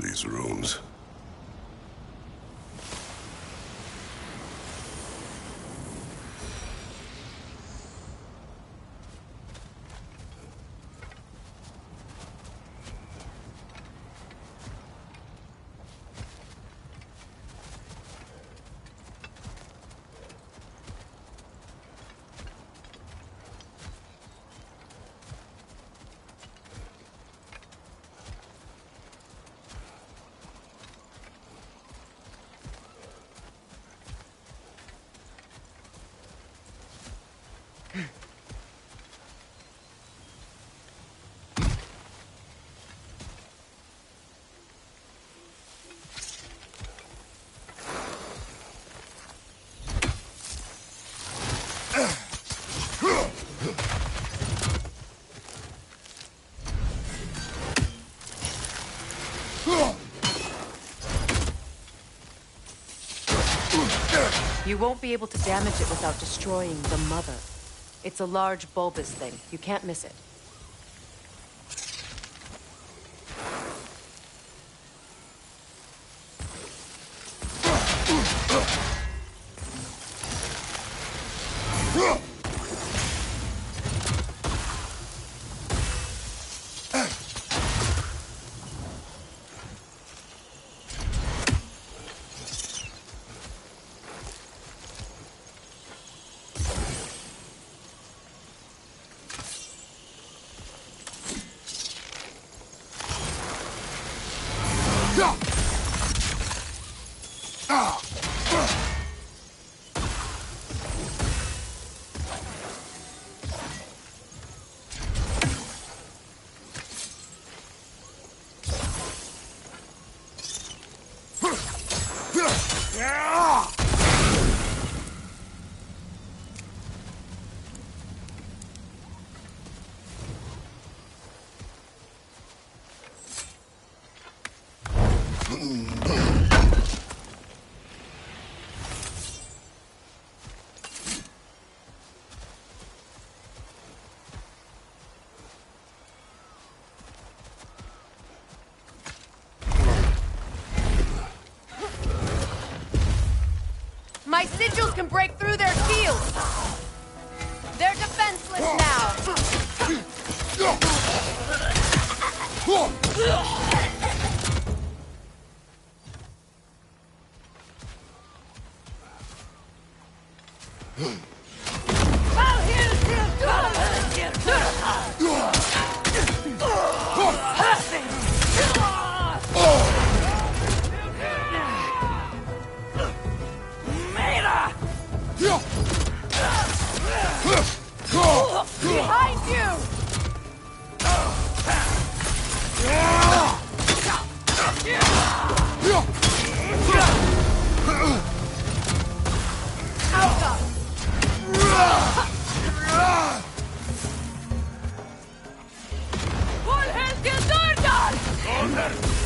these rooms. You won't be able to damage it without destroying the mother. It's a large bulbous thing. You can't miss it. My sigils can break through their shields! They're defenseless now! Behind you!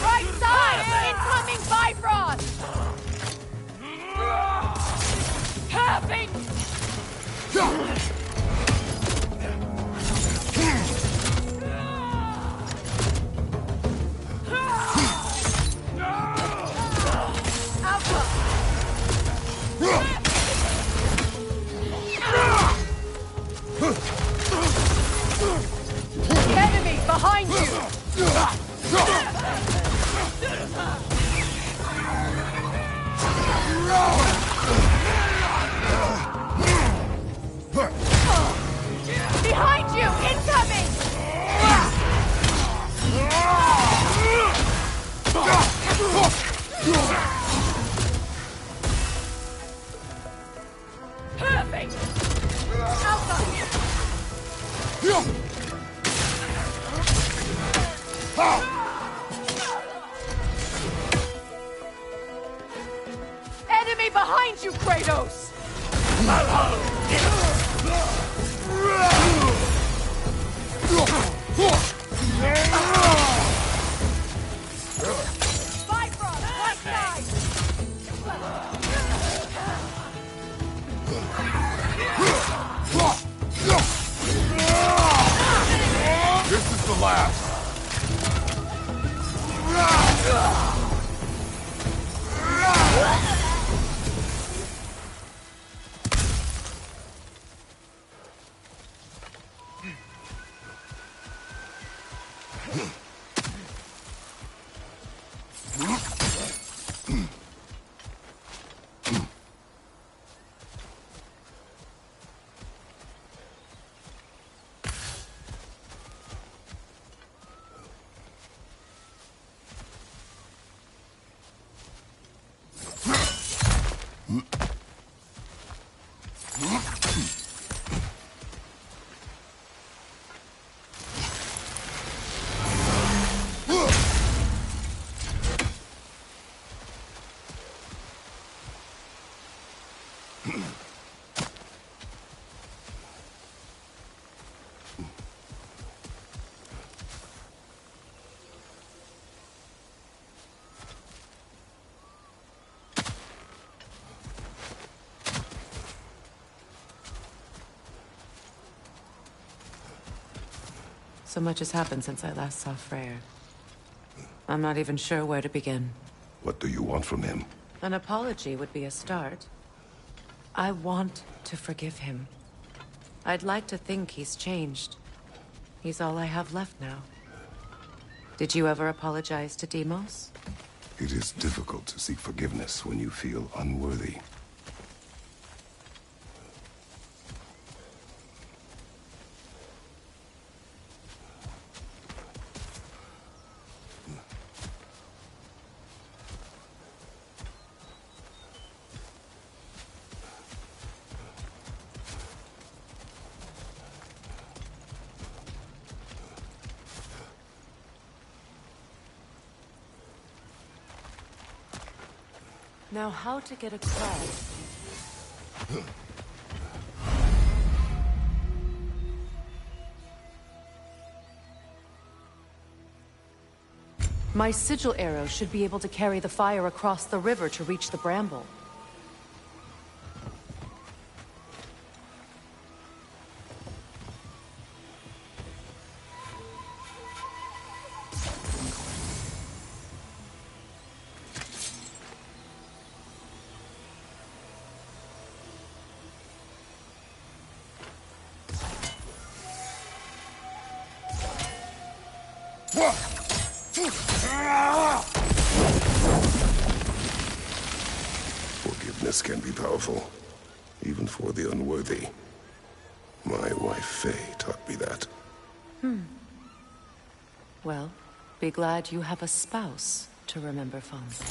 Right side! Incoming Bifrost! Having! Enemy behind you! Behind you! Incoming! Perfect! Alpha! Enemy behind you, Kratos! Bifrost, right side! This is the last. So much has happened since I last saw Freyr. I'm not even sure where to begin. What do you want from him? An apology would be a start. I want to forgive him. I'd like to think he's changed. He's all I have left now. Did you ever apologize to Deimos? It is difficult to seek forgiveness when you feel unworthy. Now, how to get across? My sigil arrow should be able to carry the fire across the river to reach the bramble. Forgiveness can be powerful, even for the unworthy. My wife Faye taught me that. Well, be glad you have a spouse to remember fondly.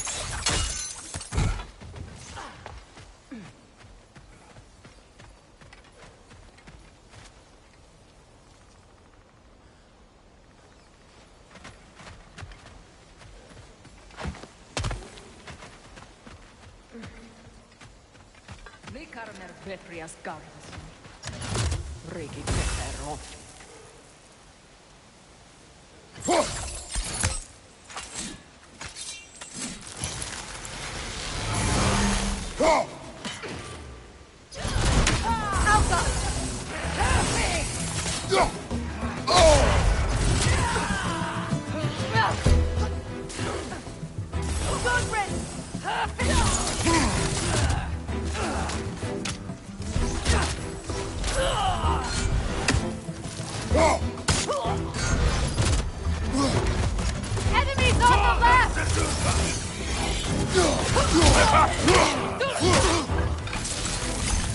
Enemies on the left!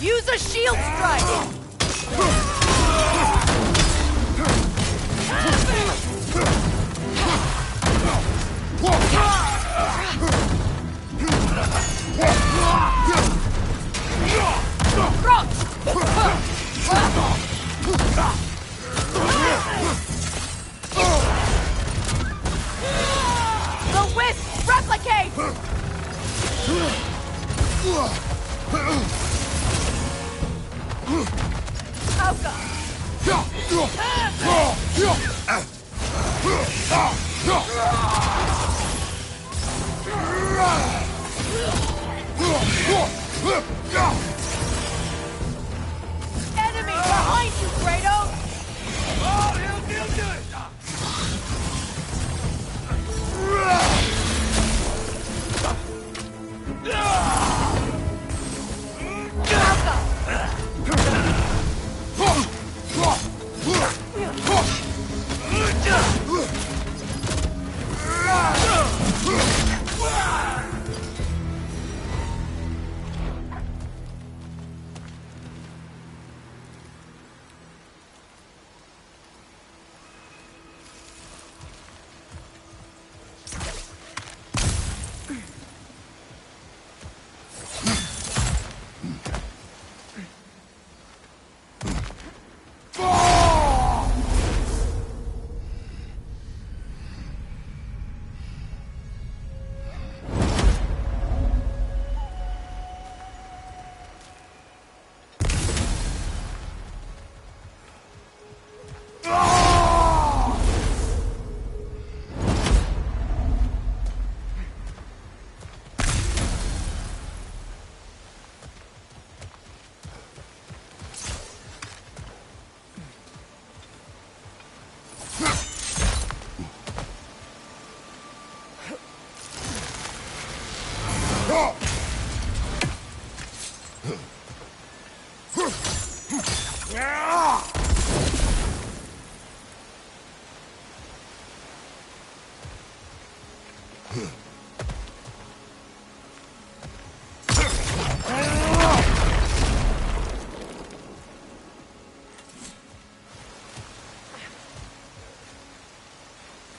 Use a shield strike! The wisp replicate! Enemy behind you, Kratos! Oh, he'll do it!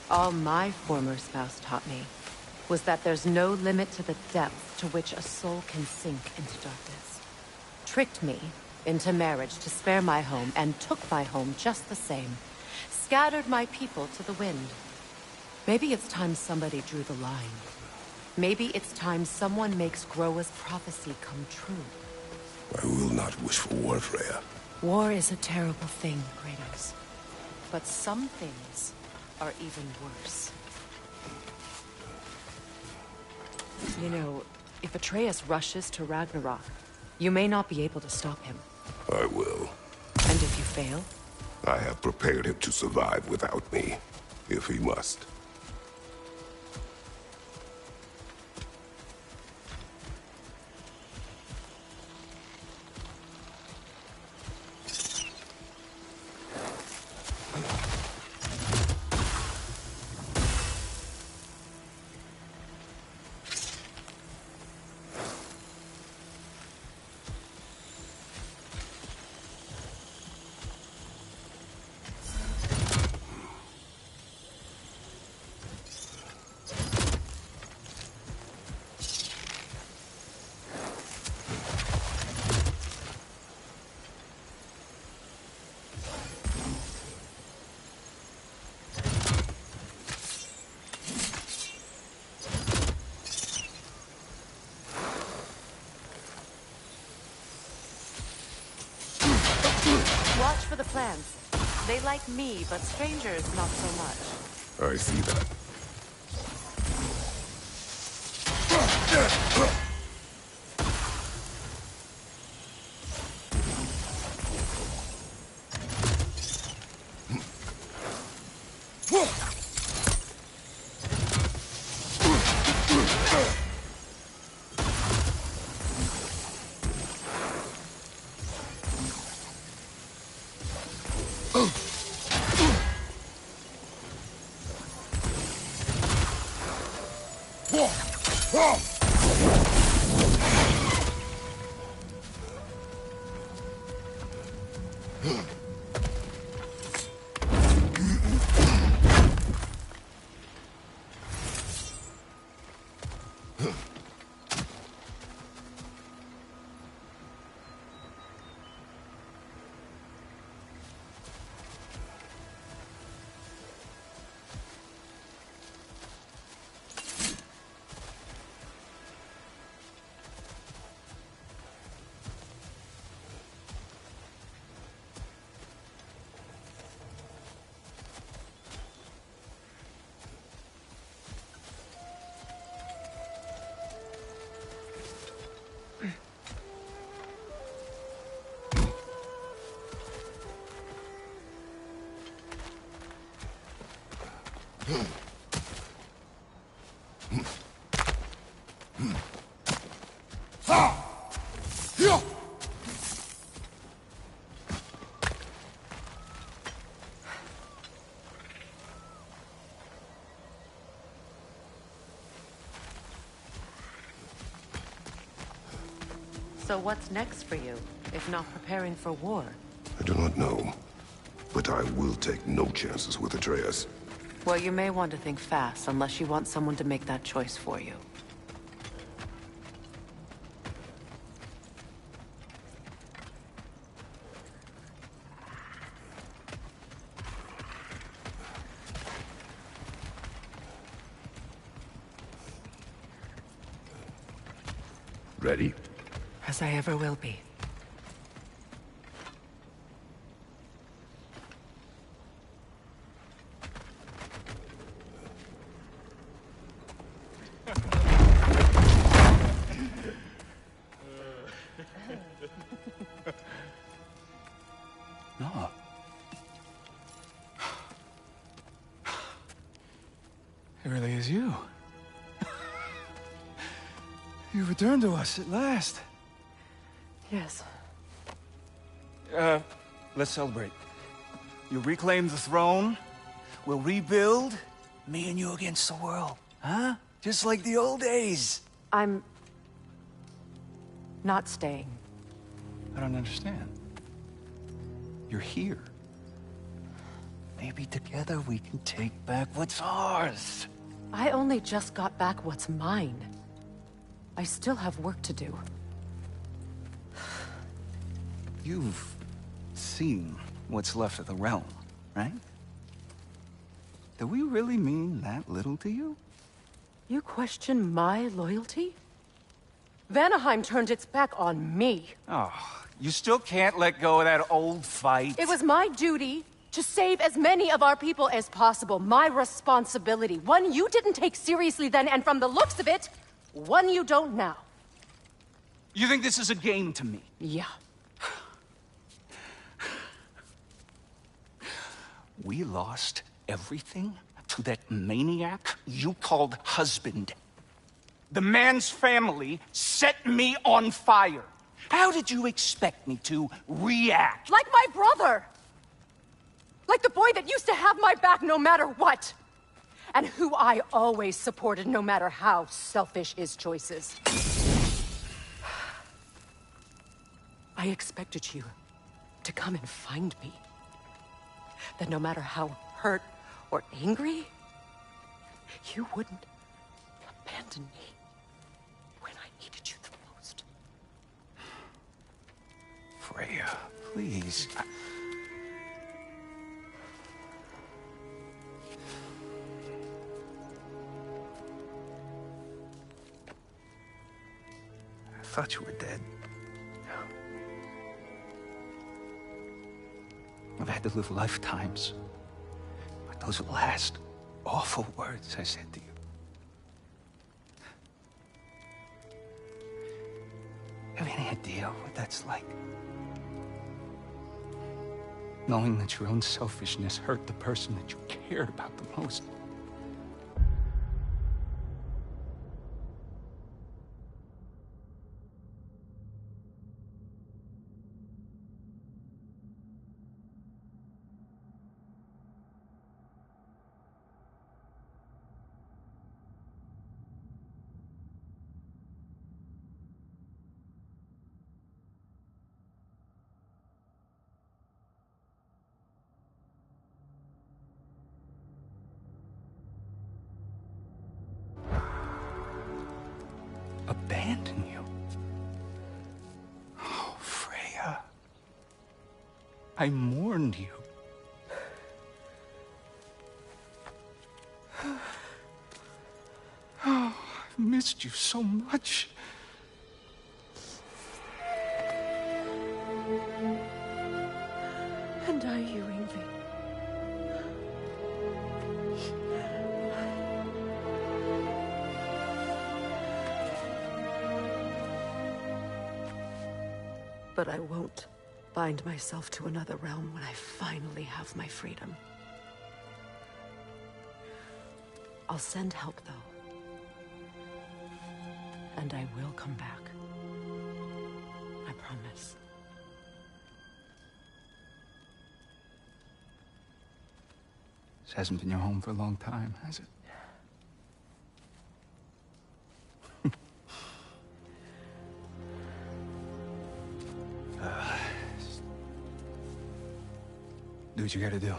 All my former spouse taught me was that there's no limit to the depth to which a soul can sink into darkness. Tricked me into marriage to spare my home, and took my home just the same. Scattered my people to the wind. Maybe it's time somebody drew the line. Maybe it's time someone makes Groa's prophecy come true. I will not wish for war, Freya. War is a terrible thing, Kratos. But some things are even worse. You know, if Atreus rushes to Ragnarok, you may not be able to stop him. I will. And if you fail? I have prepared him to survive without me, if he must. Watch for the plants. They like me, but strangers not so much. I see that. So what's next for you, if not preparing for war? I do not know, but I will take no chances with Atreus. Well, you may want to think fast, unless you want someone to make that choice for you. Ready? As I ever will be. No. It really is you. You returned to us at last. Yes. Let's celebrate. You reclaim the throne. We'll rebuild. Me and you against the world. Huh? Just like the old days. I'm not staying. I don't understand. You're here. Maybe together we can take back what's ours. I only just got back what's mine. I still have work to do. You've seen what's left of the realm, right? Do we really mean that little to you? You question my loyalty? Vanaheim turned its back on me. Oh, you still can't let go of that old fight? It was my duty to save as many of our people as possible. My responsibility. One you didn't take seriously then, and from the looks of it, one you don't now. You think this is a game to me? Yeah. We lost everything to that maniac you called husband. The man's family set me on fire. How did you expect me to react? Like my brother! Like the boy that used to have my back no matter what! And who I always supported no matter how selfish his choices. I expected you to come and find me. That no matter how hurt or angry, you wouldn't abandon me when I needed you the most. Freya, please. I thought you were dead. I've had to live lifetimes. But those last awful words I said to you. Have any idea what that's like? Knowing that your own selfishness hurt the person that you cared about the most. Abandon you? Oh, Freya. I mourned you. Oh, I've missed you so much. And I you, Ingvi. But I won't bind myself to another realm when I finally have my freedom. I'll send help, though. And I will come back. I promise. This hasn't been your home for a long time, has it? Do what you gotta do.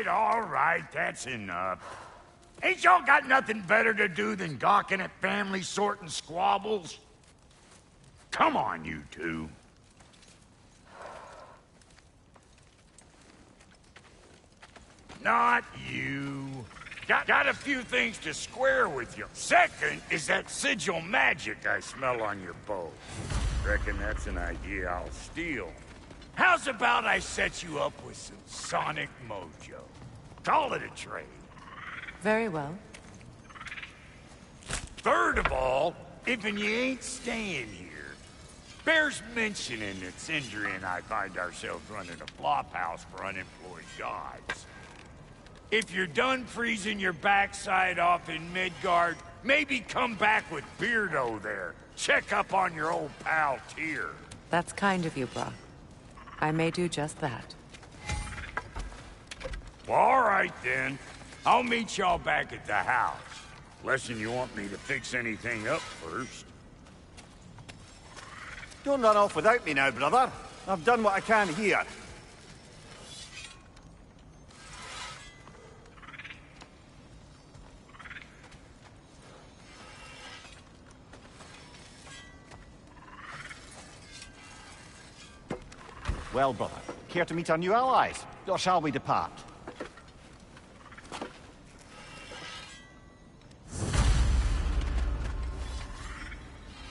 All right, that's enough. Ain't y'all got nothing better to do than gawking at family sorting squabbles? Come on, you two. Not you. Got a few things to square with you. Second is that sigil magic I smell on your bow. Reckon that's an idea I'll steal. How's about I set you up with some sonic mojo? Call it a trade. Very well. Third of all, if you ain't staying here, bears mentioning that Sindri and I find ourselves running a flop house for unemployed gods. If you're done freezing your backside off in Midgard, maybe come back with Beardo there. Check up on your old pal Tyr. That's kind of you, Brock. I may do just that. All right, then. I'll meet y'all back at the house. Unless you want me to fix anything up first. Don't run off without me now, brother. I've done what I can here. Well, brother, care to meet our new allies? Or shall we depart?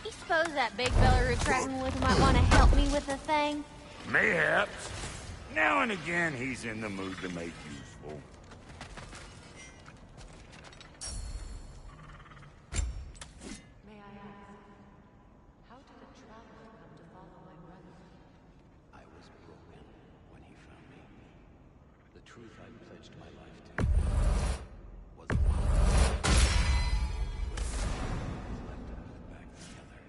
You suppose that big fella you're traveling with might want to help me with the thing? Mayhaps. Now and again, he's in the mood to make useful. May I ask, how did a traveler come to follow my brother? I was broken when he found me. The truth I pledged my life to was a lie. Left to put it back together.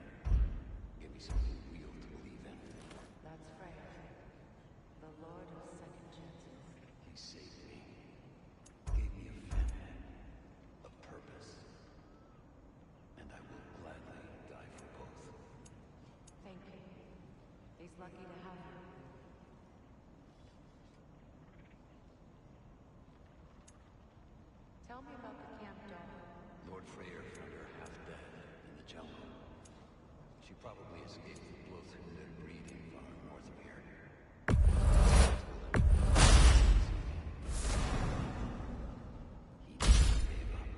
Give me something real to believe in. That's Freya, the Lord of Second Chances. He saved me. Gave me a family. A purpose. And I will gladly die for both. Thank you. He's lucky to have you. Tell me about the camp dog. Lord Freyr found her half dead in the jungle. She probably escaped the blood-wounded breeding far north of here. He never gave up.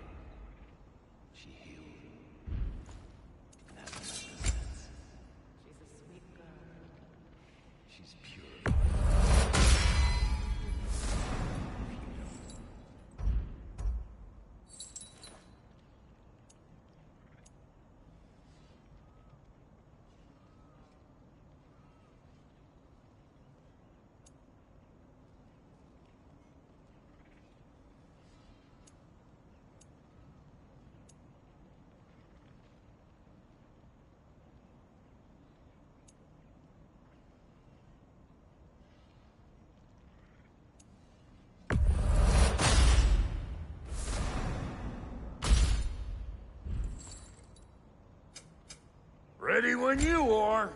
She healed. And hasn't left us since. She's a sweet girl. She's pure. Ready when you are.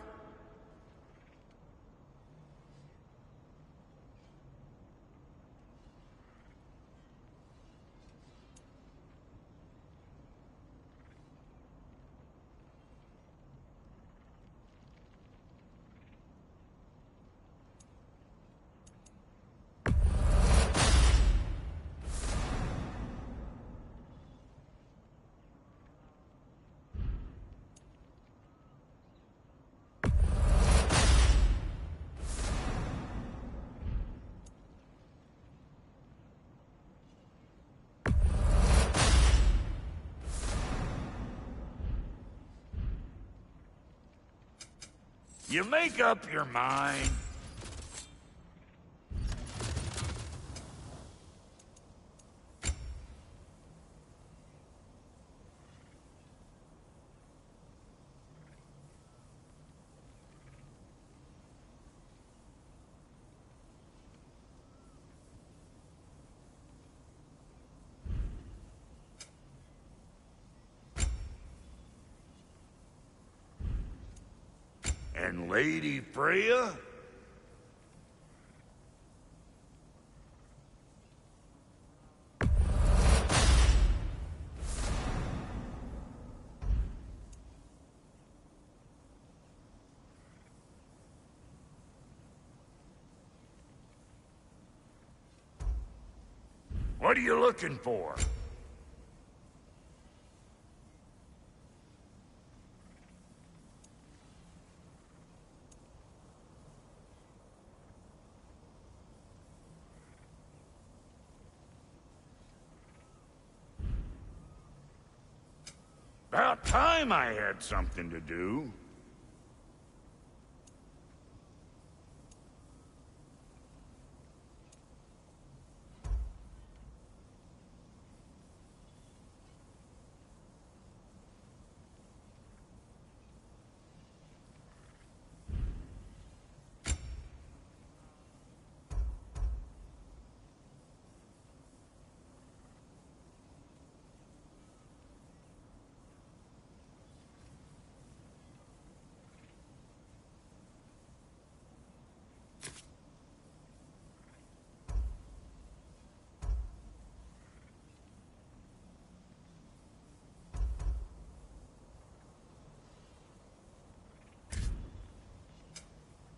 You make up your mind. And Lady Freya? What are you looking for? About time I had something to do.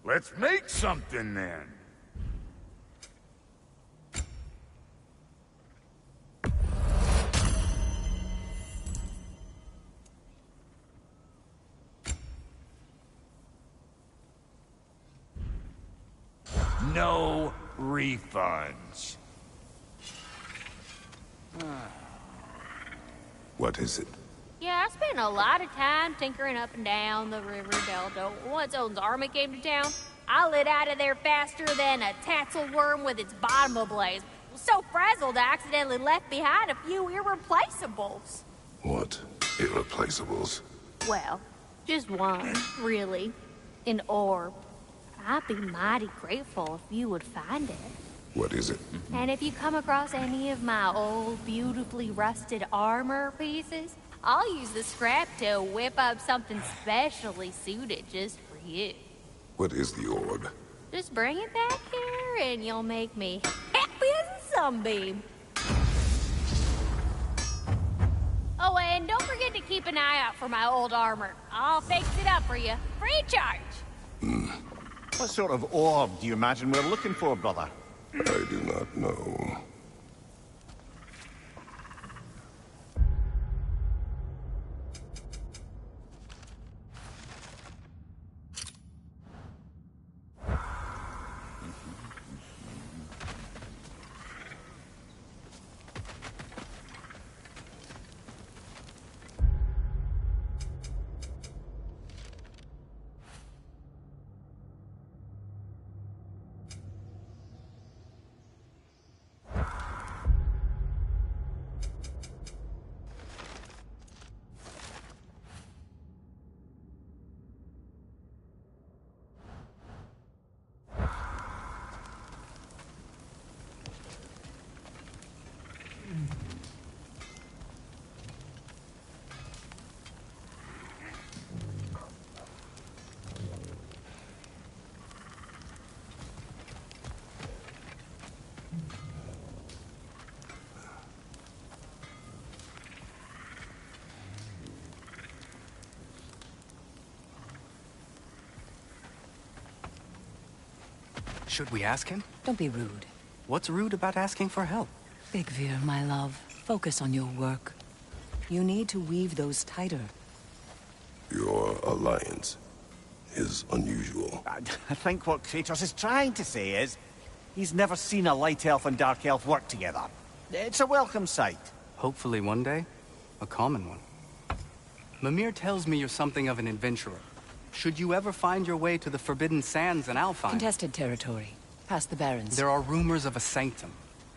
Let's make something then. No refunds. What is it? Yeah, I spent a lot of time tinkering up and down the river delta. Once Odin's army came to town, I lit out of there faster than a tassel worm with its bottom ablaze. So frazzled, I accidentally left behind a few irreplaceables. What? Irreplaceables? Well, just one, really. An orb. I'd be mighty grateful if you would find it. What is it? And if you come across any of my old, beautifully rusted armor pieces, I'll use the scrap to whip up something specially suited just for you. What is the orb? Just bring it back here and you'll make me happy as a sunbeam. Oh, and don't forget to keep an eye out for my old armor. I'll fix it up for you, free of charge. What sort of orb do you imagine we're looking for, brother? I do not know. Should we ask him? Don't be rude. What's rude about asking for help? Big Veer, my love, focus on your work. You need to weave those tighter. Your alliance is unusual. I think what Kratos is trying to say is, he's never seen a light elf and dark elf work together. It's a welcome sight. Hopefully one day, a common one. Mimir tells me you're something of an adventurer. Should you ever find your way to the Forbidden Sands in Alfheim... Contested territory. Past the Barrens. There are rumors of a sanctum,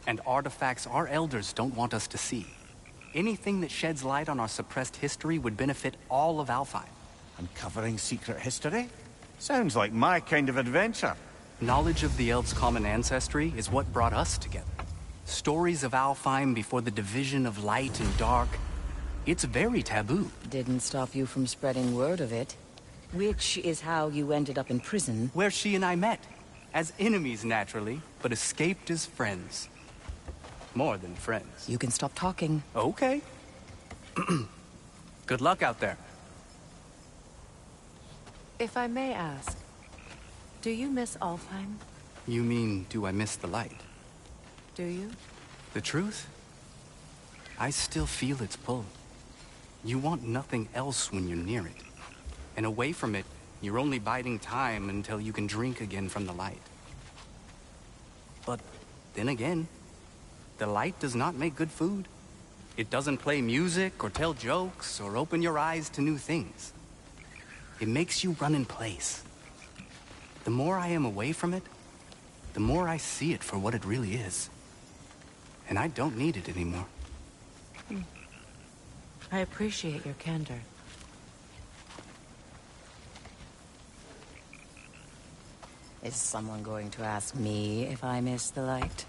and artifacts our elders don't want us to see. Anything that sheds light on our suppressed history would benefit all of Alfheim. Uncovering secret history? Sounds like my kind of adventure. Knowledge of the elves' common ancestry is what brought us together. Stories of Alfheim before the division of light and dark. It's very taboo. Didn't stop you from spreading word of it. Which is how you ended up in prison. Where she and I met. As enemies, naturally, but escaped as friends. More than friends. You can stop talking. Okay. Good luck out there. If I may ask, do you miss Alfheim? You mean, do I miss the light? Do you? The truth? I still feel its pull. You want nothing else when you're near it. And away from it, you're only biding time until you can drink again from the light. But then again, the light does not make good food. It doesn't play music or tell jokes or open your eyes to new things. It makes you run in place. The more I am away from it, the more I see it for what it really is. And I don't need it anymore. I appreciate your candor. Is someone going to ask me if I miss the light?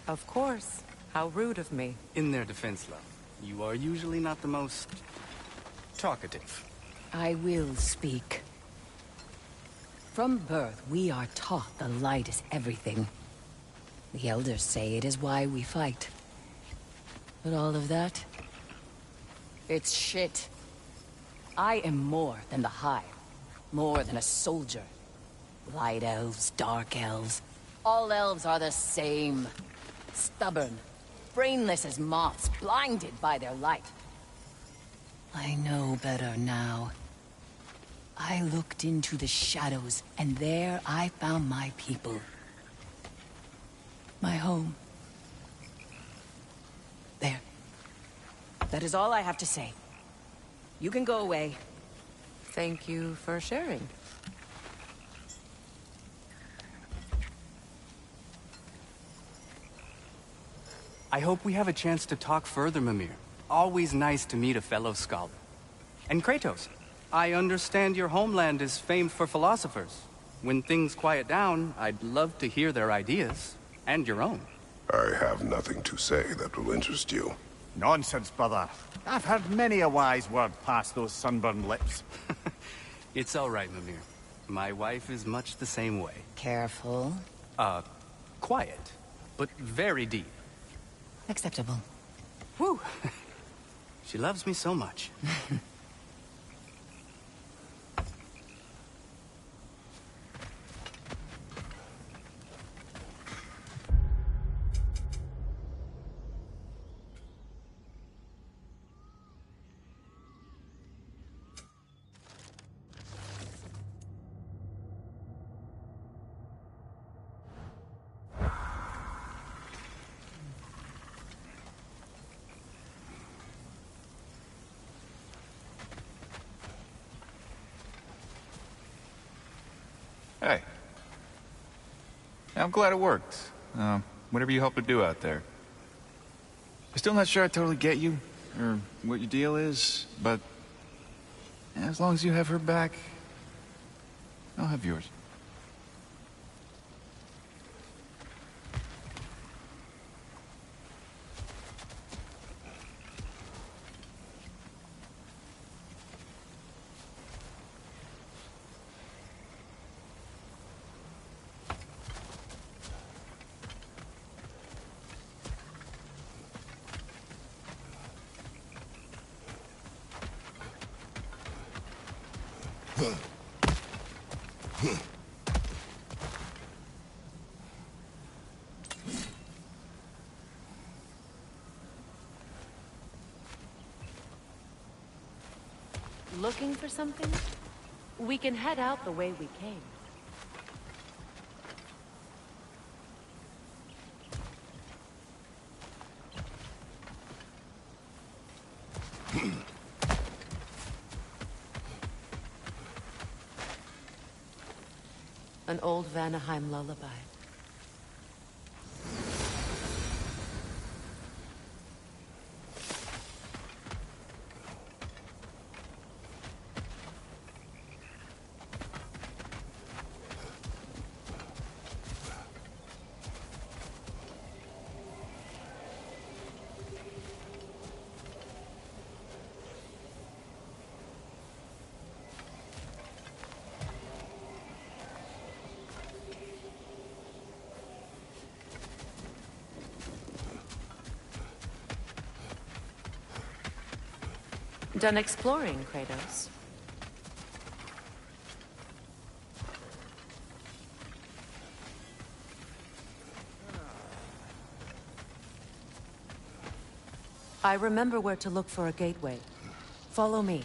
Of course. How rude of me. In their defense, love, you are usually not the most talkative. I will speak. From birth, we are taught the light is everything. The elders say it is why we fight. But all of that, it's shit. I am more than the Hive, more than a soldier. Light elves, dark elves. All elves are the same. Stubborn, brainless as moths, blinded by their light. I know better now. I looked into the shadows, and there I found my people. My home. There. That is all I have to say. You can go away. Thank you for sharing. I hope we have a chance to talk further, Mimir. Always nice to meet a fellow scholar. And Kratos, I understand your homeland is famed for philosophers. When things quiet down, I'd love to hear their ideas. And your own. I have nothing to say that will interest you. Nonsense, brother. I've heard many a wise word past those sunburned lips. It's all right, Mimir. My wife is much the same way. Careful. Quiet, but very deep. Acceptable. Whew. She loves me so much. Hey. I'm glad it worked. Whatever you helped her do out there. I'm still not sure I totally get you, or what your deal is, but as long as you have her back, I'll have yours. Looking for something? We can head out the way we came. An old Vanaheim lullaby. Done exploring, Kratos? I remember where to look for a gateway. Follow me.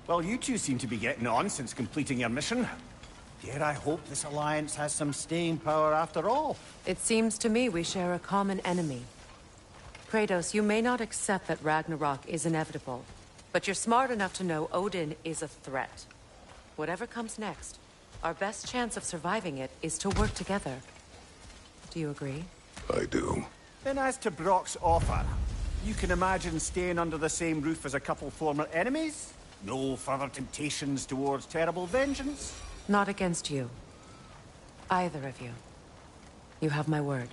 Well, you two seem to be getting on since completing your mission. Dare I hope this alliance has some staying power after all? It seems to me we share a common enemy. Kratos, you may not accept that Ragnarok is inevitable, but you're smart enough to know Odin is a threat. Whatever comes next, our best chance of surviving it is to work together. Do you agree? I do. Then as to Brock's offer, you can imagine staying under the same roof as a couple former enemies? No further temptations towards terrible vengeance? Not against you. Either of you. You have my word.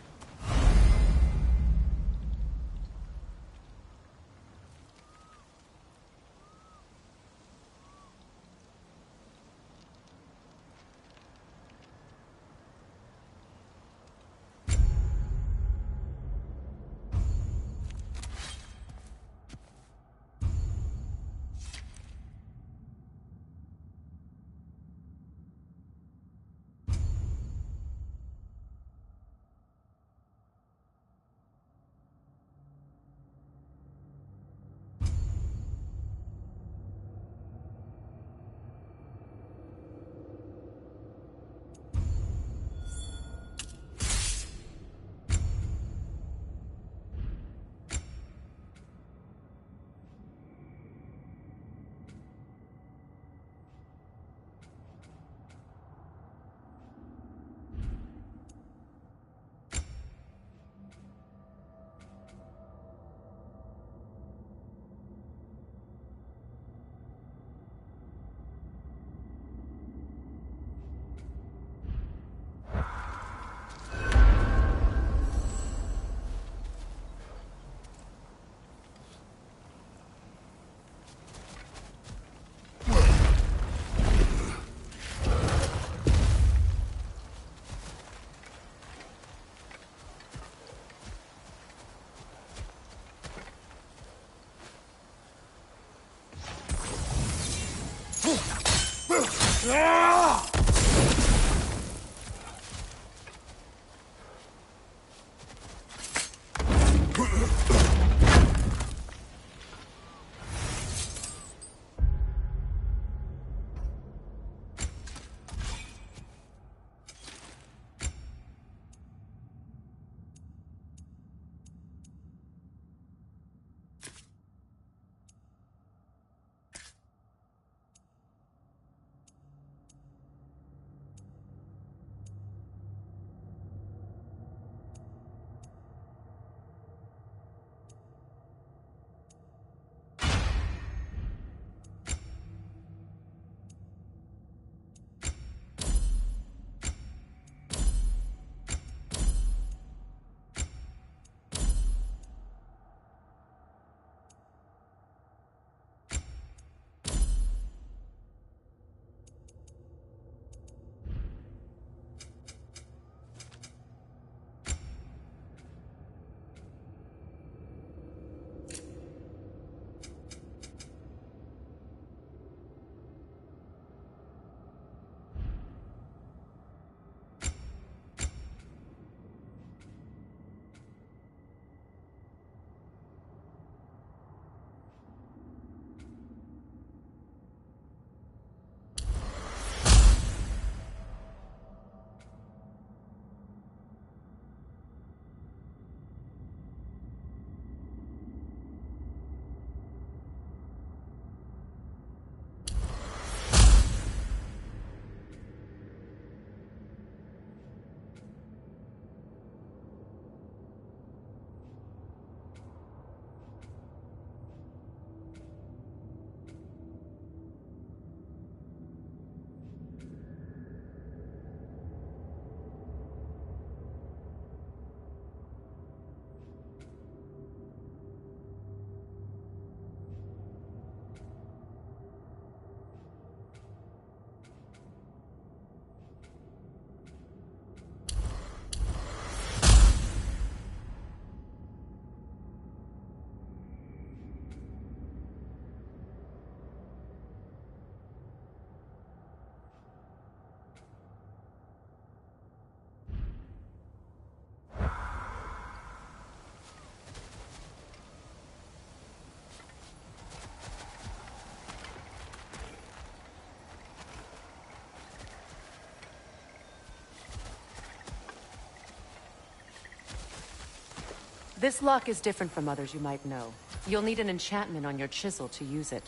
This lock is different from others you might know. You'll need an enchantment on your chisel to use it.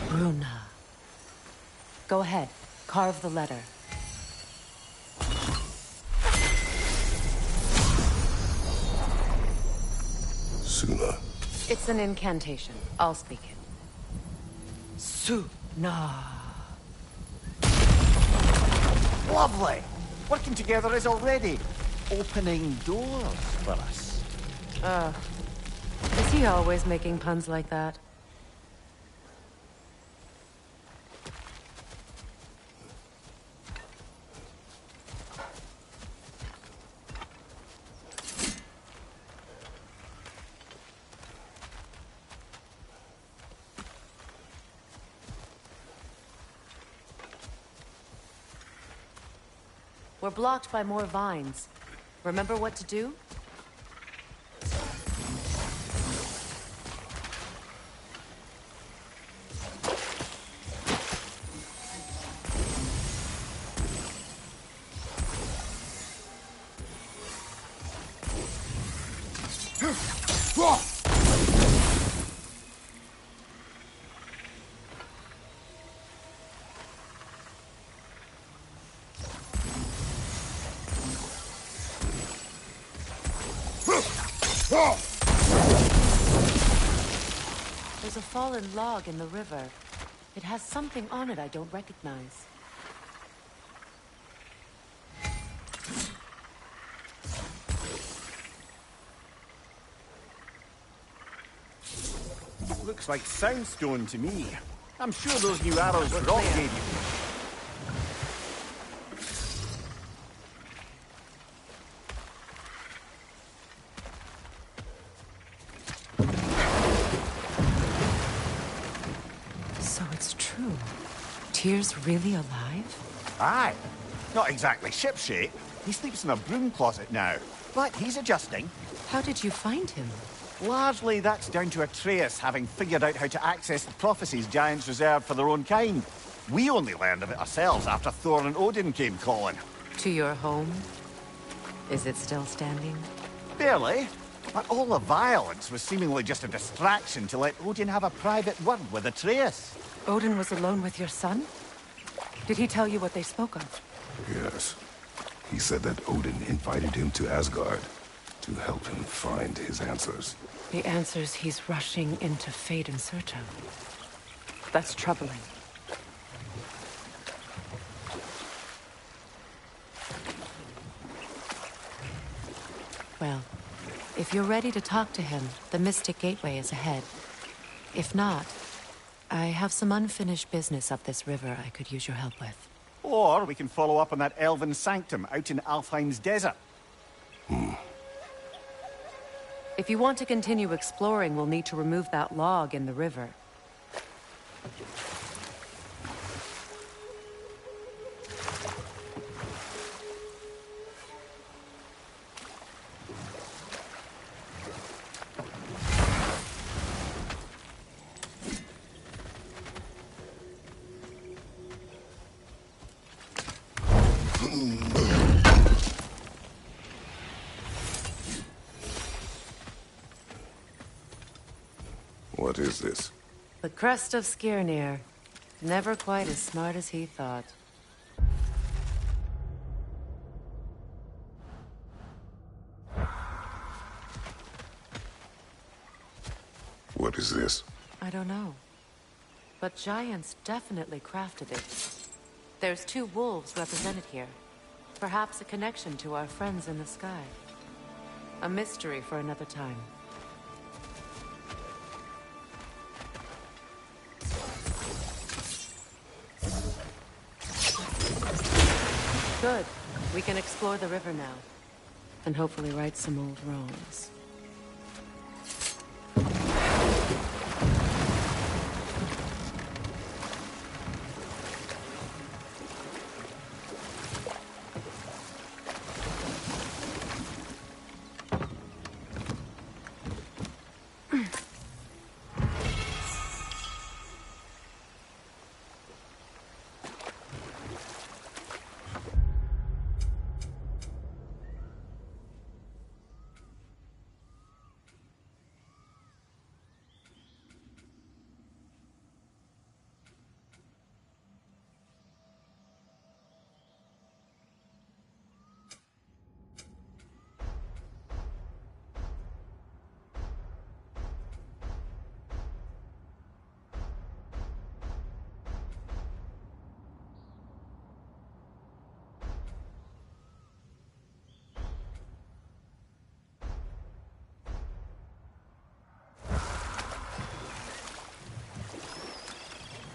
Bruna. Go ahead. Carve the letter. Suna. It's an incantation. I'll speak it. Suna. Lovely! Working together is already opening doors for us. Is he always making puns like that? We're blocked by more vines. Remember what to do? There's a fallen log in the river. It has something on it I don't recognize. Looks like soundstone to me. I'm sure those new arrows Rock gave you. it's true. Tyr's really alive? Aye. Not exactly shipshape. He sleeps in a broom closet now. But he's adjusting. How did you find him? Largely, that's down to Atreus having figured out how to access the prophecies giants reserved for their own kind. We only learned of it ourselves after Thor and Odin came calling. To your home? Is it still standing? Barely. But all the violence was seemingly just a distraction to let Odin have a private word with Atreus. Odin was alone with your son? Did he tell you what they spoke of? Yes. He said that Odin invited him to Asgard to help him find his answers. The answers he's rushing into fate in search of. That's troubling. Well, if you're ready to talk to him, the Mystic Gateway is ahead. If not, I have some unfinished business up this river I could use your help with. Or we can follow up on that elven sanctum out in Alfheim's desert. If you want to continue exploring, we'll need to remove that log in the river. What is this? The crest of Skirnir. Never quite as smart as he thought. What is this? I don't know. But giants definitely crafted it. There's 2 wolves represented here. Perhaps a connection to our friends in the sky. A mystery for another time. Good. We can explore the river now. And hopefully right some old wrongs.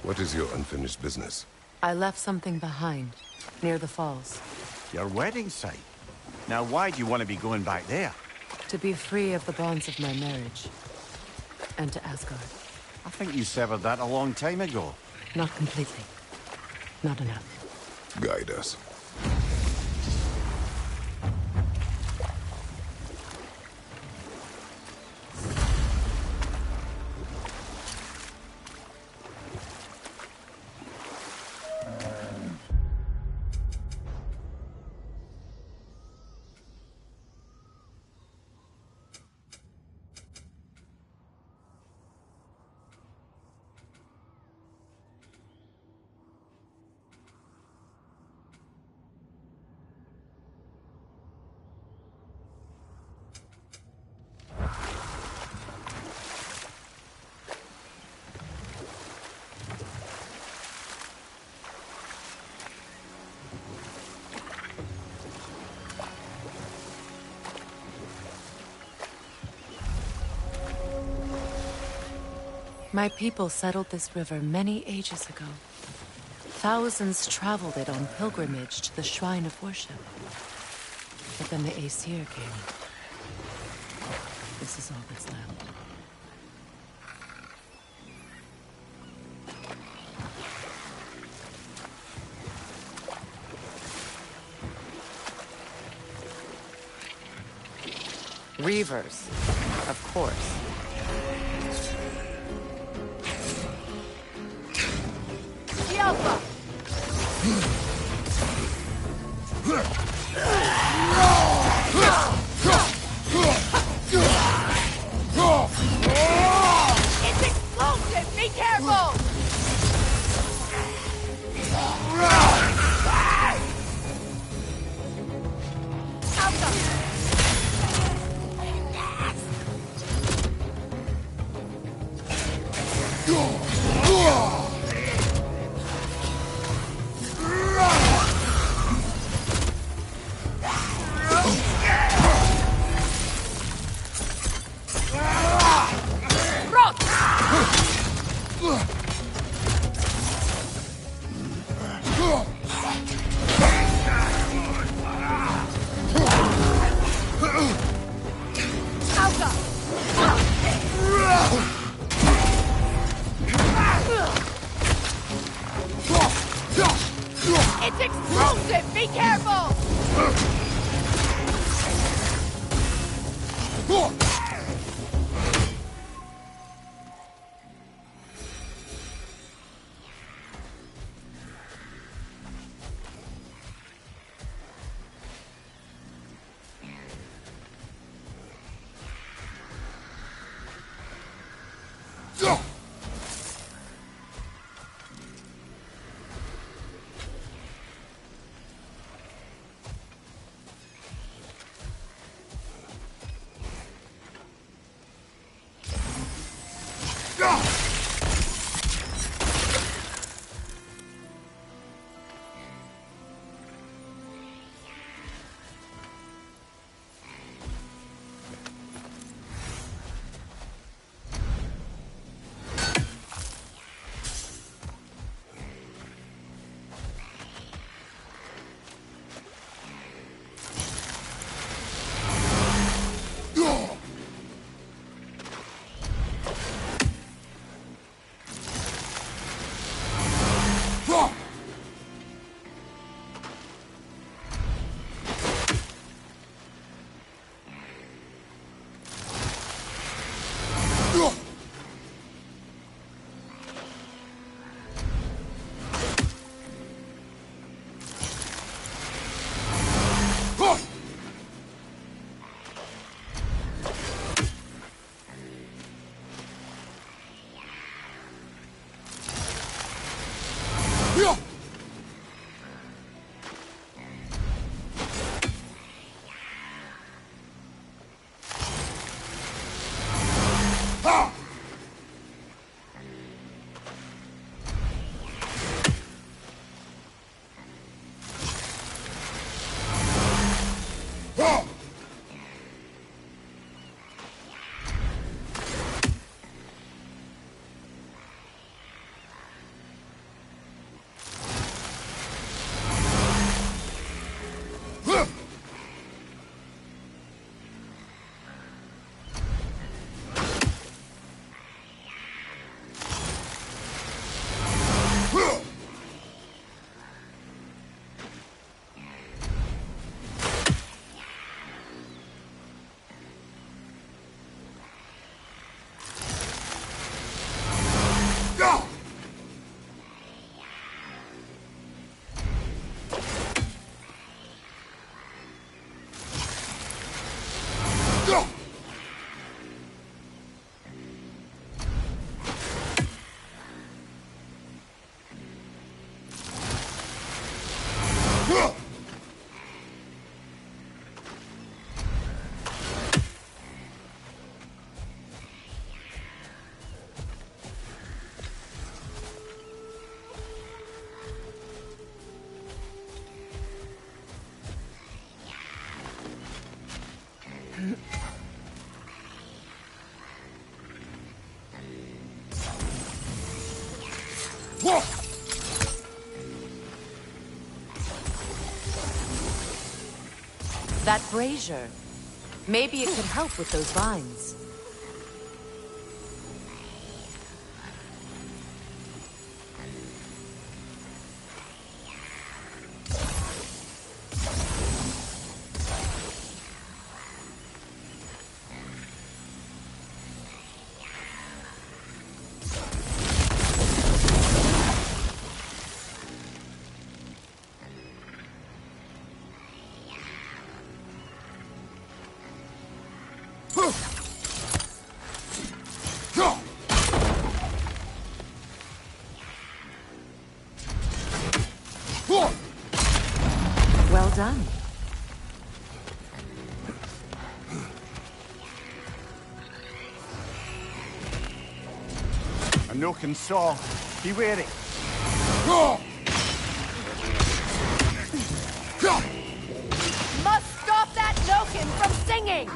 What is your unfinished business? I left something behind, near the falls. Your wedding site. Now why do you want to be going back there? To be free of the bonds of my marriage. And to Asgard. I think you severed that a long time ago. Not completely. Not enough. Guide us. My people settled this river many ages ago. Thousands traveled it on pilgrimage to the shrine of worship. But then the Aesir came. This is all that's left. Reavers, of course. The Alpha! It's explosive! Be careful! It's explosive! Be careful! That brazier. Maybe it could help with those vines. done. A Noken saw. Be wary. Must stop that Noken from singing!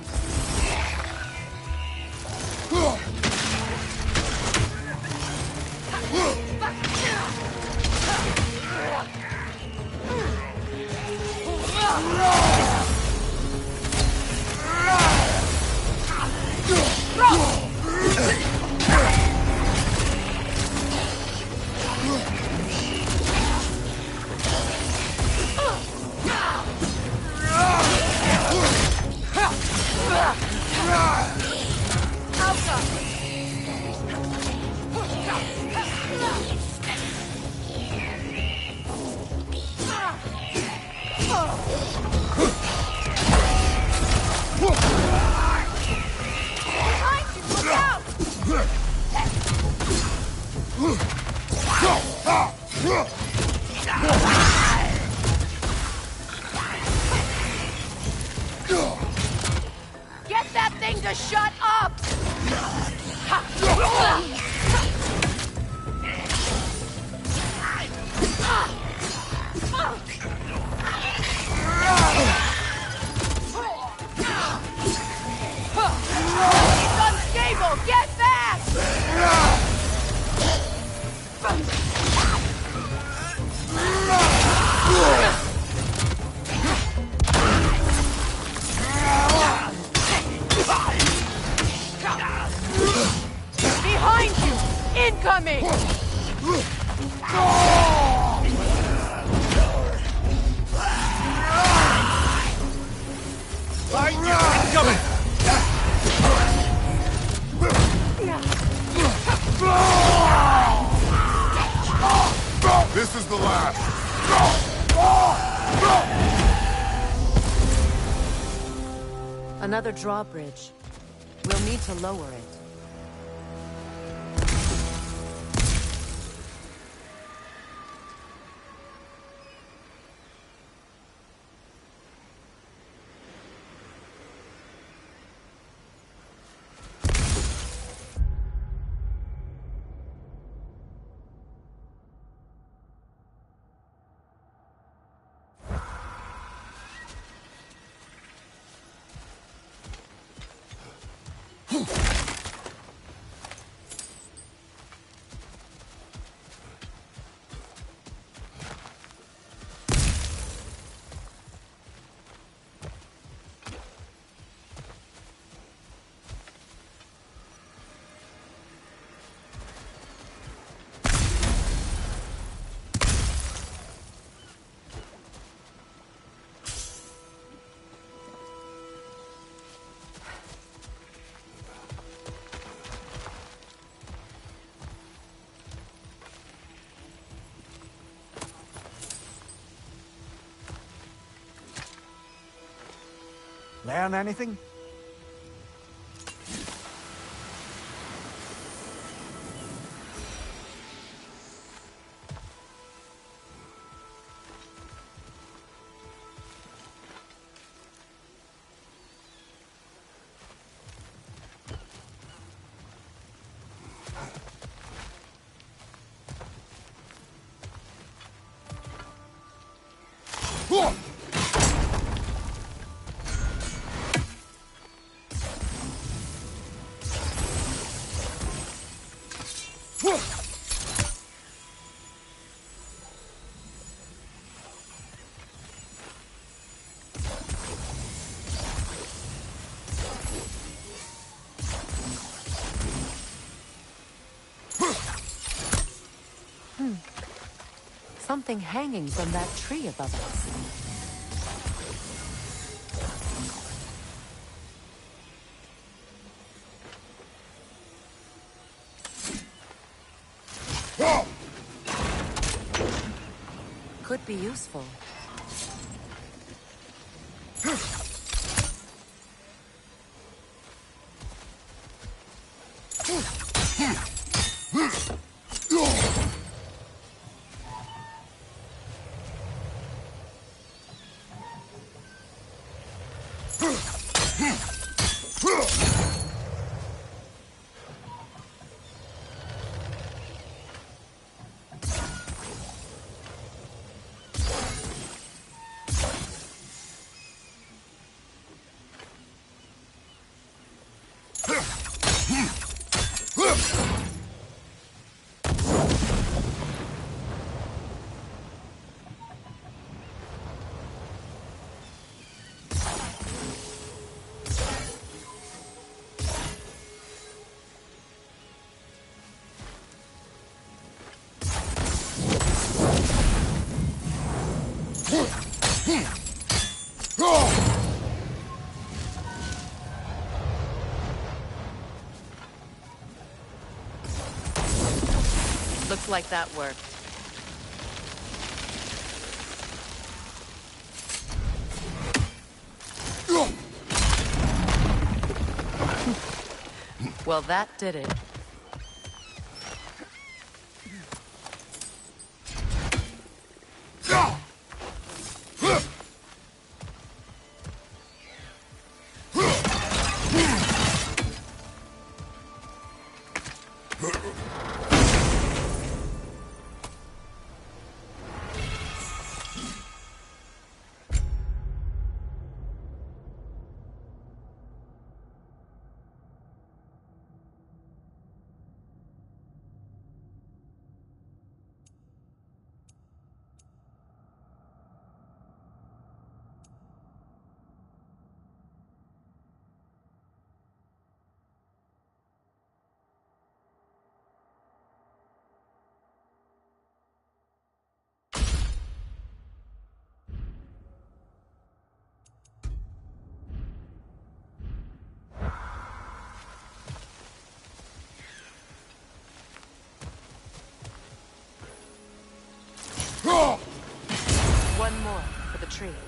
Get that thing to shut up! It's unstable! Get back! Behind you! Incoming! Incoming! This is the last. Another drawbridge. We'll need to lower it. Learn anything? Something hanging from that tree above us. Could be useful. Looks like that worked. Well, that did it. One more for the tree.